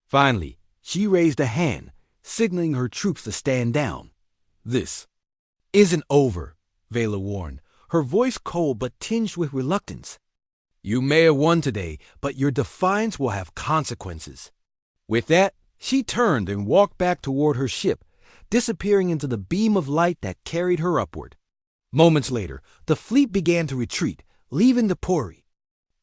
Finally, she raised a hand, signaling her troops to stand down. This isn't over, Vela warned, her voice cold but tinged with reluctance. You may have won today, but your defiance will have consequences. With that, she turned and walked back toward her ship, disappearing into the beam of light that carried her upward. Moments later, the fleet began to retreat, leaving the Pori.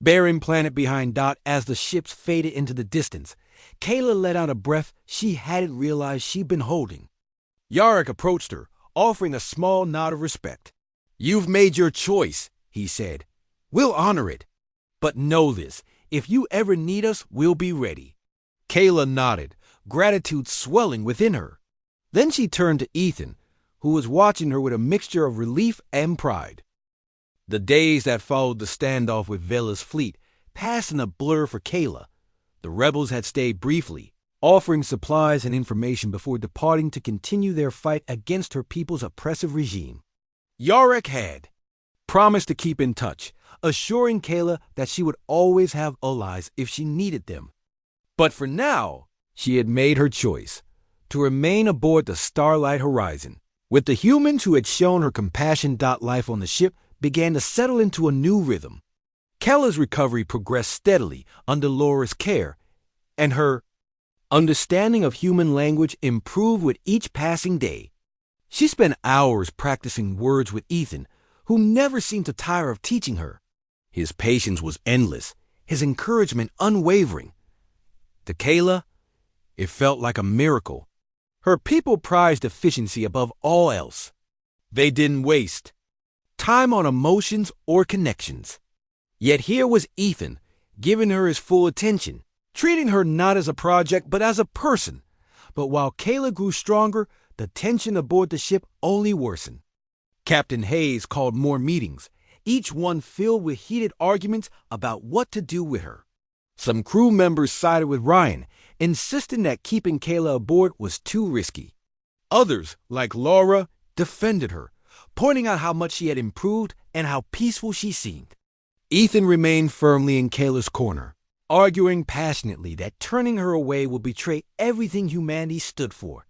Barren planet behind Dot as the ships faded into the distance. Kayla let out a breath she hadn't realized she'd been holding. Yarrick approached her, offering a small nod of respect. You've made your choice, he said. We'll honor it. But know this, if you ever need us, we'll be ready. Kayla nodded, gratitude swelling within her. Then she turned to Ethan, who was watching her with a mixture of relief and pride. The days that followed the standoff with Vela's fleet passed in a blur for Kayla. The rebels had stayed briefly, offering supplies and information before departing to continue their fight against her people's oppressive regime. Yarrick had promised to keep in touch, assuring Kayla that she would always have allies if she needed them. But for now, she had made her choice, to remain aboard the Starlight Horizon. With the humans who had shown her compassion. Life on the ship began to settle into a new rhythm. Kayla's recovery progressed steadily under Laura's care, and her understanding of human language improved with each passing day. She spent hours practicing words with Ethan, who never seemed to tire of teaching her. His patience was endless, his encouragement unwavering. To Kayla, it felt like a miracle. Her people prized efficiency above all else. They didn't waste time on emotions or connections. Yet here was Ethan, giving her his full attention, treating her not as a project but as a person. But while Kayla grew stronger, the tension aboard the ship only worsened. Captain Hayes called more meetings, each one filled with heated arguments about what to do with her. Some crew members sided with Ryan, insisting that keeping Kayla aboard was too risky. Others, like Laura, defended her, pointing out how much she had improved and how peaceful she seemed. Ethan remained firmly in Kayla's corner, arguing passionately that turning her away would betray everything humanity stood for.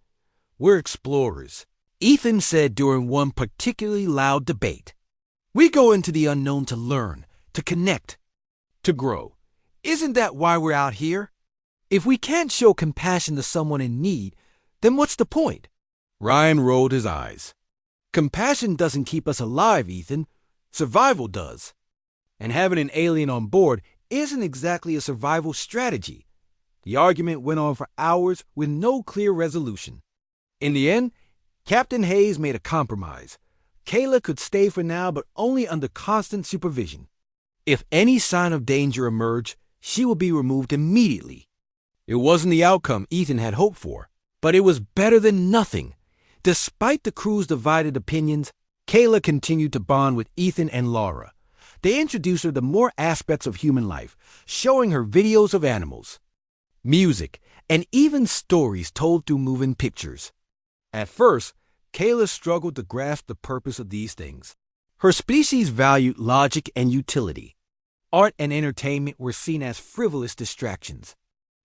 We're explorers, Ethan said during one particularly loud debate. We go into the unknown to learn, to connect, to grow. Isn't that why we're out here? If we can't show compassion to someone in need, then what's the point? Ryan rolled his eyes. Compassion doesn't keep us alive, Ethan. Survival does. And having an alien on board isn't exactly a survival strategy. The argument went on for hours with no clear resolution. In the end, Captain Hayes made a compromise. Kayla could stay for now, but only under constant supervision. If any sign of danger emerged, she would be removed immediately. It wasn't the outcome Ethan had hoped for, but it was better than nothing. Despite the crew's divided opinions, Kayla continued to bond with Ethan and Laura. They introduced her to more aspects of human life, showing her videos of animals, music, and even stories told through moving pictures. At first, Kayla struggled to grasp the purpose of these things. Her species valued logic and utility. Art and entertainment were seen as frivolous distractions.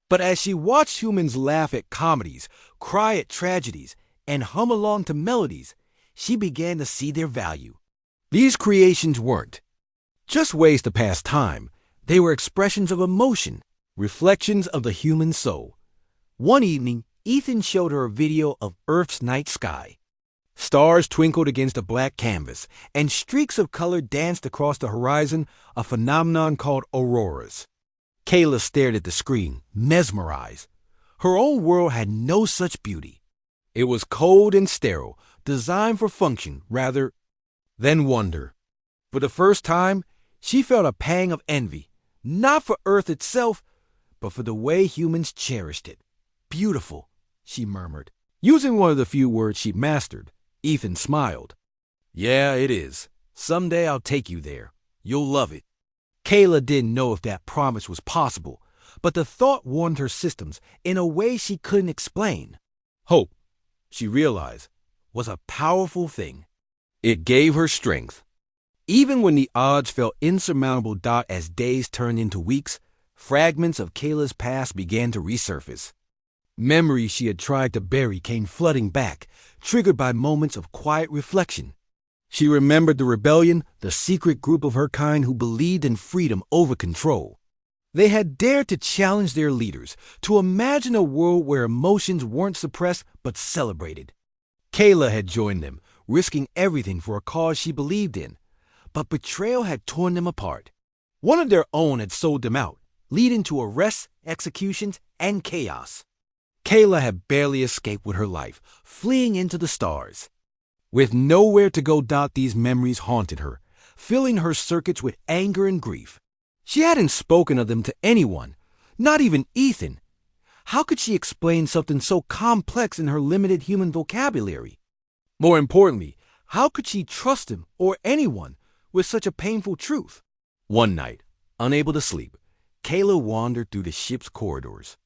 But as she watched humans laugh at comedies, cry at tragedies, and hum along to melodies, she began to see their value. These creations weren't just ways to pass time. They were expressions of emotion, reflections of the human soul. One evening, Ethan showed her a video of Earth's night sky. Stars twinkled against a black canvas, and streaks of color danced across the horizon, a phenomenon called auroras. Kayla stared at the screen, mesmerized. Her own world had no such beauty. It was cold and sterile, designed for function rather than wonder. For the first time, she felt a pang of envy, not for Earth itself, but for the way humans cherished it. Beautiful, she murmured. Using one of the few words she'd mastered, Ethan smiled. Yeah, it is. Someday I'll take you there. You'll love it. Kayla didn't know if that promise was possible, but the thought warmed her systems in a way she couldn't explain. Hope, she realized, was a powerful thing. It gave her strength. Even when the odds felt insurmountable as days turned into weeks, fragments of Kayla's past began to resurface. Memories she had tried to bury came flooding back, triggered by moments of quiet reflection. She remembered the rebellion, the secret group of her kind who believed in freedom over control. They had dared to challenge their leaders, to imagine a world where emotions weren't suppressed but celebrated. Kayla had joined them, risking everything for a cause she believed in. But betrayal had torn them apart. One of their own had sold them out, leading to arrests, executions, and chaos. Kayla had barely escaped with her life, fleeing into the stars. With nowhere to go, these memories haunted her, filling her circuits with anger and grief. She hadn't spoken of them to anyone, not even Ethan. How could she explain something so complex in her limited human vocabulary? More importantly, how could she trust him or anyone with such a painful truth? One night, unable to sleep, Kayla wandered through the ship's corridors.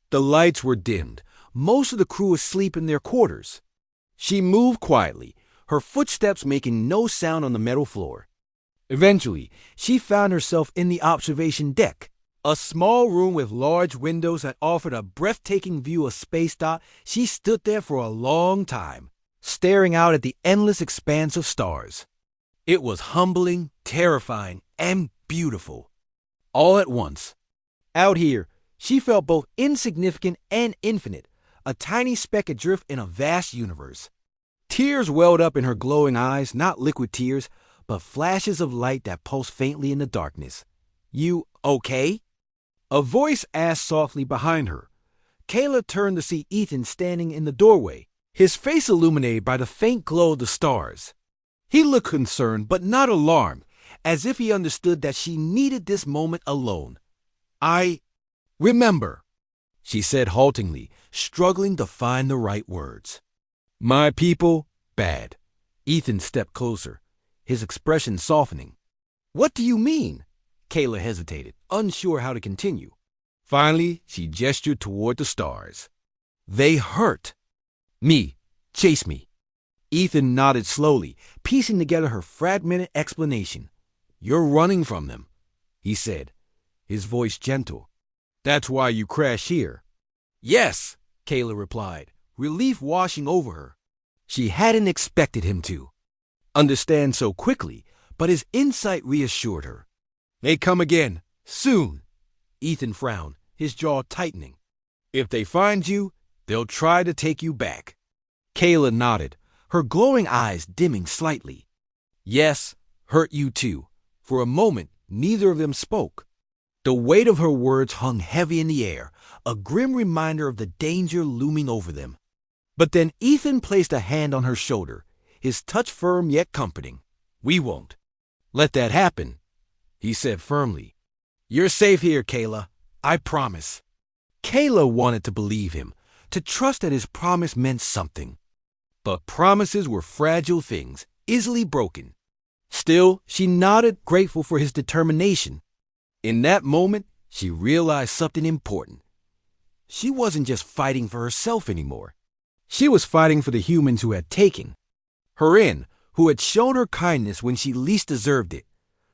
The lights were dimmed, most of the crew asleep in their quarters. She moved quietly, her footsteps making no sound on the metal floor. Eventually, she found herself in the observation deck, a small room with large windows that offered a breathtaking view of space. She stood there for a long time, staring out at the endless expanse of stars. It was humbling, terrifying, and beautiful. All at once. Out here, she felt both insignificant and infinite, a tiny speck adrift in a vast universe. Tears welled up in her glowing eyes, not liquid tears, but flashes of light that pulsed faintly in the darkness. You okay? A voice asked softly behind her. Kayla turned to see Ethan standing in the doorway, his face illuminated by the faint glow of the stars. He looked concerned but not alarmed, as if he understood that she needed this moment alone. I remember, she said haltingly, struggling to find the right words. My people, bad. Ethan stepped closer, his expression softening. What do you mean? Kayla hesitated, unsure how to continue. Finally, she gestured toward the stars. They hurt. Me. Chase me. Ethan nodded slowly, piecing together her fragmented explanation. You're running from them, he said, his voice gentle. That's why you crashed here. Yes, Kayla replied, relief washing over her. She hadn't expected him to understand so quickly, but his insight reassured her. They come again, soon. Ethan frowned, his jaw tightening. If they find you, they'll try to take you back. Kayla nodded, her glowing eyes dimming slightly. Yes, hurt you too. For a moment, neither of them spoke. The weight of her words hung heavy in the air, a grim reminder of the danger looming over them. But then Ethan placed a hand on her shoulder, his touch firm yet comforting. We won't let that happen, he said firmly. You're safe here, Kayla. I promise. Kayla wanted to believe him, to trust that his promise meant something. But promises were fragile things, easily broken. Still, she nodded, grateful for his determination. In that moment, she realized something important. She wasn't just fighting for herself anymore. She was fighting for the humans who had taken her in, who had shown her kindness when she least deserved it.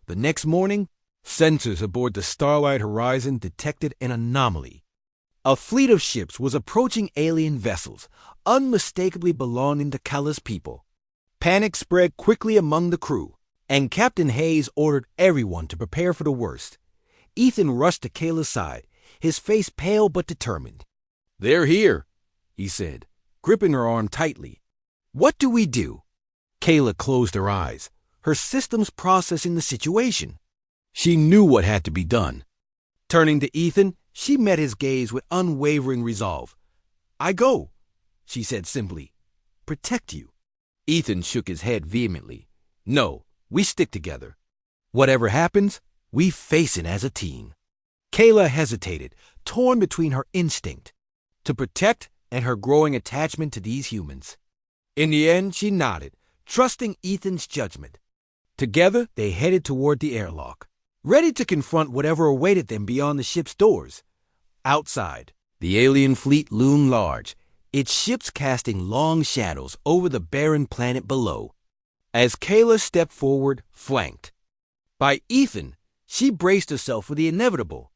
The next morning, sensors aboard the Starlight Horizon detected an anomaly. A fleet of ships was approaching alien vessels, unmistakably belonging to Kala's people. Panic spread quickly among the crew, and Captain Hayes ordered everyone to prepare for the worst. Ethan rushed to Kayla's side, his face pale but determined. They're here, he said, gripping her arm tightly. What do we do? Kayla closed her eyes, her systems processing the situation. She knew what had to be done. Turning to Ethan, she met his gaze with unwavering resolve. "I go," she said simply. "Protect you." Ethan shook his head vehemently. "No, we stick together. Whatever happens, we face it as a team." Kayla hesitated, torn between her instinct to protect and her growing attachment to these humans. In the end, she nodded, trusting Ethan's judgment. Together, they headed toward the airlock, ready to confront whatever awaited them beyond the ship's doors. Outside, the alien fleet loomed large, its ships casting long shadows over the barren planet below. As Kayla stepped forward, flanked by Ethan, she braced herself for the inevitable.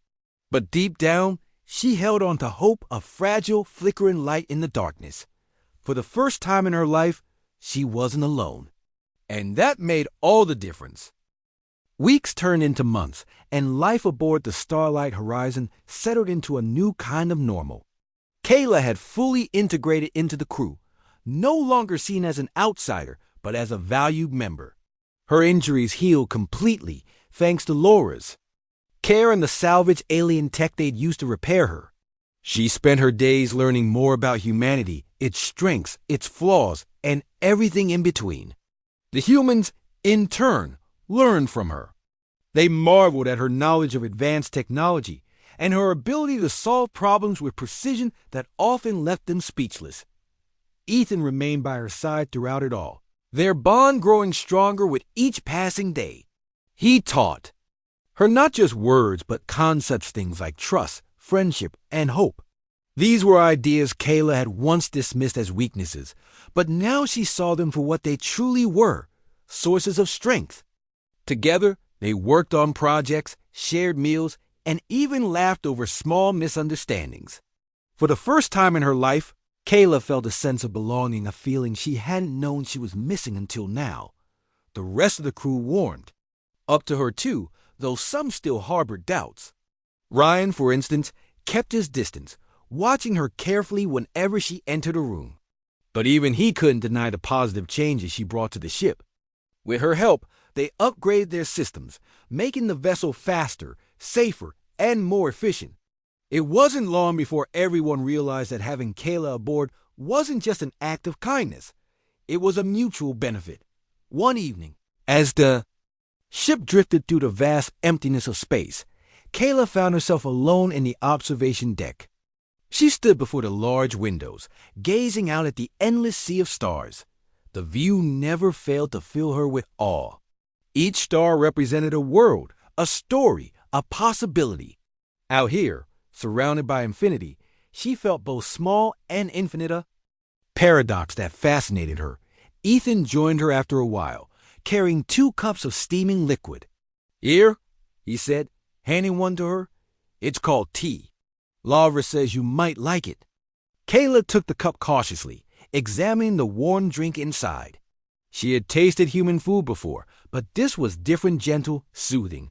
But deep down, she held on to hope, a fragile, flickering light in the darkness. For the first time in her life, she wasn't alone. And that made all the difference. Weeks turned into months, and life aboard the Starlight Horizon settled into a new kind of normal. Kayla had fully integrated into the crew, no longer seen as an outsider, but as a valued member. Her injuries healed completely, thanks to Laura's care and the salvage alien tech they'd used to repair her. She spent her days learning more about humanity, its strengths, its flaws, and everything in between. The humans, in turn, learned from her. They marveled at her knowledge of advanced technology and her ability to solve problems with precision that often left them speechless. Ethan remained by her side throughout it all, their bond growing stronger with each passing day. He taught her not just words, but concepts, things like trust, friendship, and hope. These were ideas Kayla had once dismissed as weaknesses, but now she saw them for what they truly were, sources of strength. Together, they worked on projects, shared meals, and even laughed over small misunderstandings. For the first time in her life, Kayla felt a sense of belonging, a feeling she hadn't known she was missing until now. The rest of the crew warmed up to her too, though some still harbored doubts. Ryan, for instance, kept his distance, watching her carefully whenever she entered a room. But even he couldn't deny the positive changes she brought to the ship. With her help, they upgraded their systems, making the vessel faster, safer, and more efficient. It wasn't long before everyone realized that having Kayla aboard wasn't just an act of kindness. It was a mutual benefit. One evening, as the ship drifted through the vast emptiness of space, Kayla found herself alone in the observation deck. She stood before the large windows, gazing out at the endless sea of stars. The view never failed to fill her with awe. Each star represented a world, a story, a possibility. Out here, surrounded by infinity, she felt both small and infinite, a paradox that fascinated her. Ethan joined her after a while, carrying 2 cups of steaming liquid. "Here," he said, handing one to her. "It's called tea. Laura says you might like it." Kayla took the cup cautiously, examining the warm drink inside. She had tasted human food before, but this was different, gentle, soothing.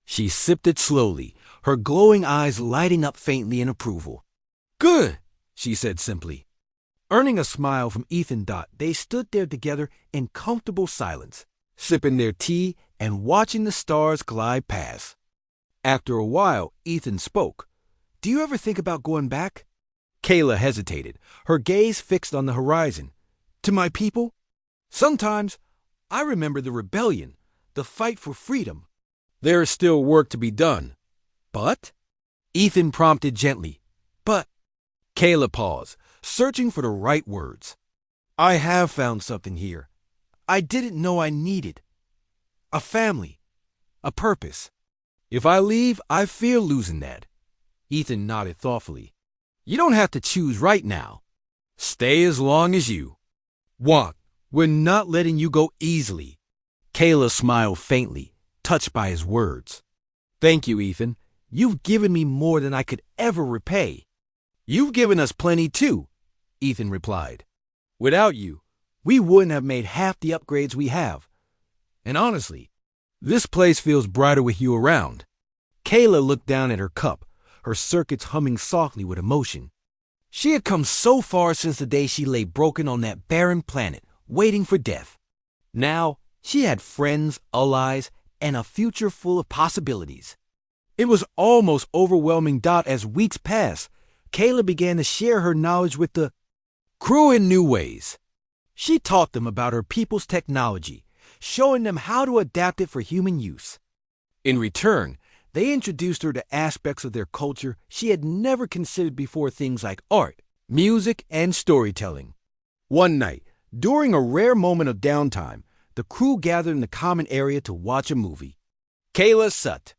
She sipped it slowly, her glowing eyes lighting up faintly in approval. "Good," she said simply. Earning a smile from Ethan, they stood there together in comfortable silence, sipping their tea and watching the stars glide past. After a while, Ethan spoke. "Do you ever think about going back?" Kayla hesitated, her gaze fixed on the horizon. "To my people? Sometimes I remember the rebellion, the fight for freedom. There is still work to be done." "But?" Ethan prompted gently. "But?" Kayla paused, searching for the right words. "I have found something here I didn't know I needed. A family, a purpose. If I leave, I fear losing that." Ethan nodded thoughtfully. "You don't have to choose right now. Stay as long as you want. We're not letting you go easily." Kayla smiled faintly, touched by his words. "Thank you, Ethan. You've given me more than I could ever repay." "You've given us plenty too," Ethan replied. "Without you, we wouldn't have made half the upgrades we have. And honestly, this place feels brighter with you around." Kayla looked down at her cup, her circuits humming softly with emotion. She had come so far since the day she lay broken on that barren planet, waiting for death. Now, she had friends, allies, and a future full of possibilities. It was almost overwhelming. As weeks passed, Kayla began to share her knowledge with the crew in new ways. She taught them about her people's technology, showing them how to adapt it for human use. In return, they introduced her to aspects of their culture she had never considered before, things like art, music, and storytelling. One night, during a rare moment of downtime, the crew gathered in the common area to watch a movie. Kayla sat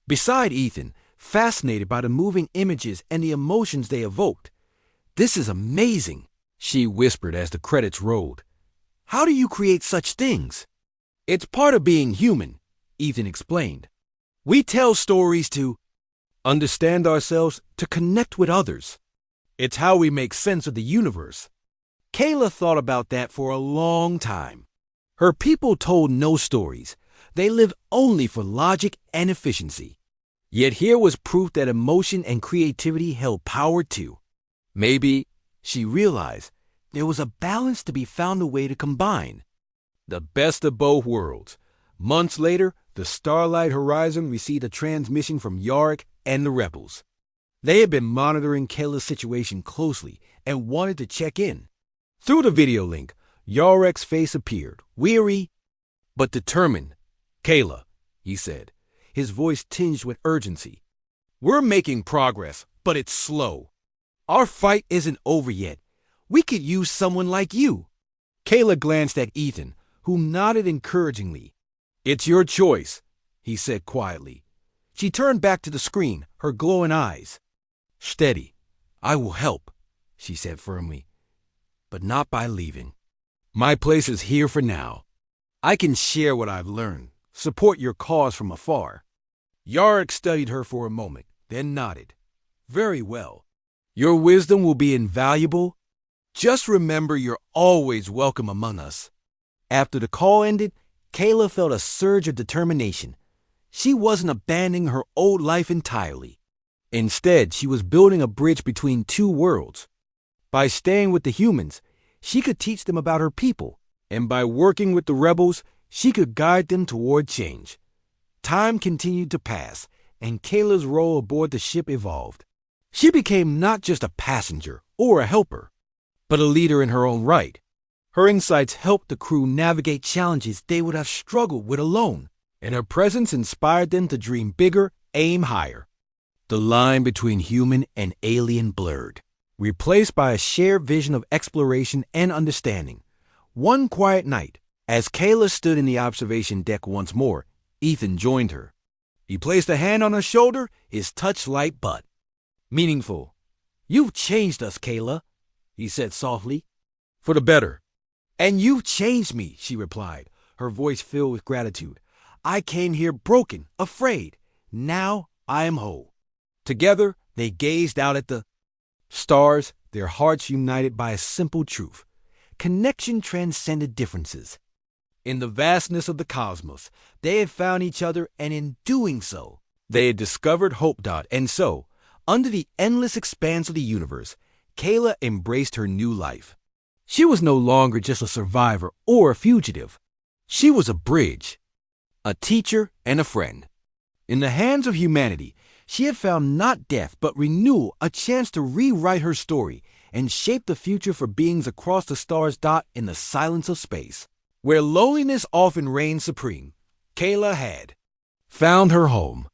beside Ethan, fascinated by the moving images and the emotions they evoked. "This is amazing," she whispered as the credits rolled. "How do you create such things?" "It's part of being human," Ethan explained. "We tell stories to understand ourselves, to connect with others. It's how we make sense of the universe." Kayla thought about that for a long time. Her people told no stories. They lived only for logic and efficiency. Yet here was proof that emotion and creativity held power too. Maybe, she realized, there was a balance to be found, a way to combine the best of both worlds. Months later, the Starlight Horizon received a transmission from Yorick and the Rebels. They had been monitoring Kayla's situation closely and wanted to check in. Through the video link, Yorick's face appeared, weary but determined. "Kayla," he said, his voice tinged with urgency, "we're making progress, but it's slow. Our fight isn't over yet. We could use someone like you." Kayla glanced at Ethan, who nodded encouragingly. "It's your choice," he said quietly. She turned back to the screen, her glowing eyes. "Steady. I will help," she said firmly, "but not by leaving. My place is here for now. I can share what I've learned, support your cause from afar." Yorick studied her for a moment, then nodded. "Very well. Your wisdom will be invaluable. Just remember, you're always welcome among us." After the call ended, Kayla felt a surge of determination. She wasn't abandoning her old life entirely. Instead, she was building a bridge between two worlds. By staying with the humans, she could teach them about her people, and by working with the rebels, she could guide them toward change. Time continued to pass, and Kayla's role aboard the ship evolved. She became not just a passenger or a helper, but a leader in her own right. Her insights helped the crew navigate challenges they would have struggled with alone, and her presence inspired them to dream bigger, aim higher. The line between human and alien blurred, replaced by a shared vision of exploration and understanding. One quiet night, as Kayla stood in the observation deck once more, Ethan joined her. He placed a hand on her shoulder, his touch light but meaningful. "You've changed us, Kayla," he said softly. "For the better." "And you've changed me," she replied, her voice filled with gratitude. "I came here broken, afraid. Now I am whole." Together, they gazed out at the stars, their hearts united by a simple truth. Connection transcended differences. In the vastness of the cosmos, they had found each other, and in doing so, they had discovered hope. And so, under the endless expanse of the universe, Kayla embraced her new life. She was no longer just a survivor or a fugitive. She was a bridge, a teacher, and a friend. In the hands of humanity, she had found not death but renewal, a chance to rewrite her story and shape the future for beings across the stars. In the silence of space, where loneliness often reigned supreme, Kayla had found her home.